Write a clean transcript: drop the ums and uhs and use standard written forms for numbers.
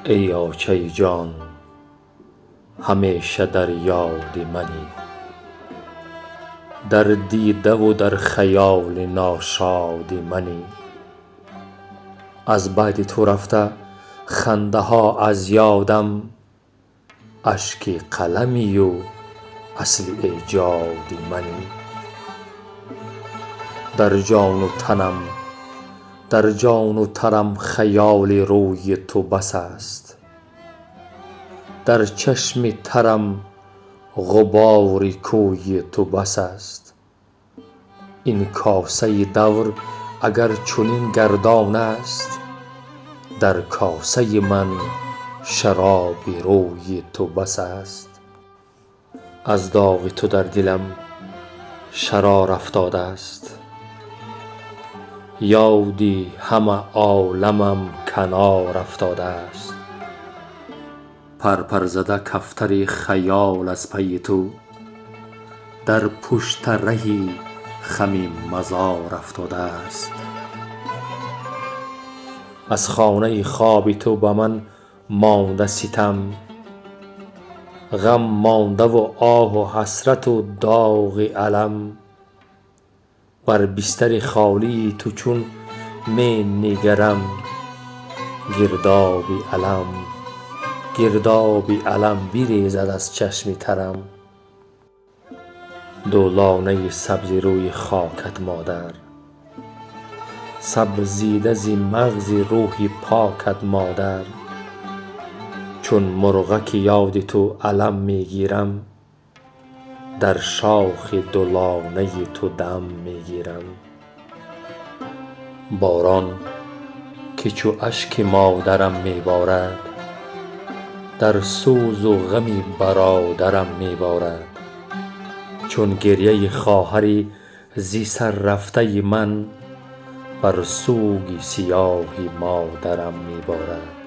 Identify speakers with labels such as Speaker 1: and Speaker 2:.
Speaker 1: ای آچه جان همیشه در یاد منی، در دیده و در خیال ناشاد منی. از بعد تو رفته خنده ها از یادم، اشک قلمی و اصل ایجاد منی. در جان و تنم خیال روی تو بس است، در چشم ترم غبار کوی تو بس است. این کاسه دور اگر چنین گردان است، در کاسه من شراب روی تو بس است. از داغ تو در دلم شرار افتاده است، یادی همه عالمم کنار افتاده است. پر زده کفتر خیال از پی تو، در پشت رهی خم مزار افتاده است. از خانه خواب تو به من مانده ستم، غم مانده و آه و حسرت و داغ الم. بر بستر خالی تو چون می نگرم، گرداب الم بریزد از چشم ترم. دو لانه سبز روی خاکت مادر، سبزیده ز مغز روح پاکت مادر. چون مرغک یاد تو علم می گیرم، در شاخ دو لانه تو دم می گیرم. باران که چو اشک مادرم می بارد، در سوز و غم برادرم می بارد. چون گریه خواهر ز سر رفته من، بر سوگ سیاه مادرم می بارد.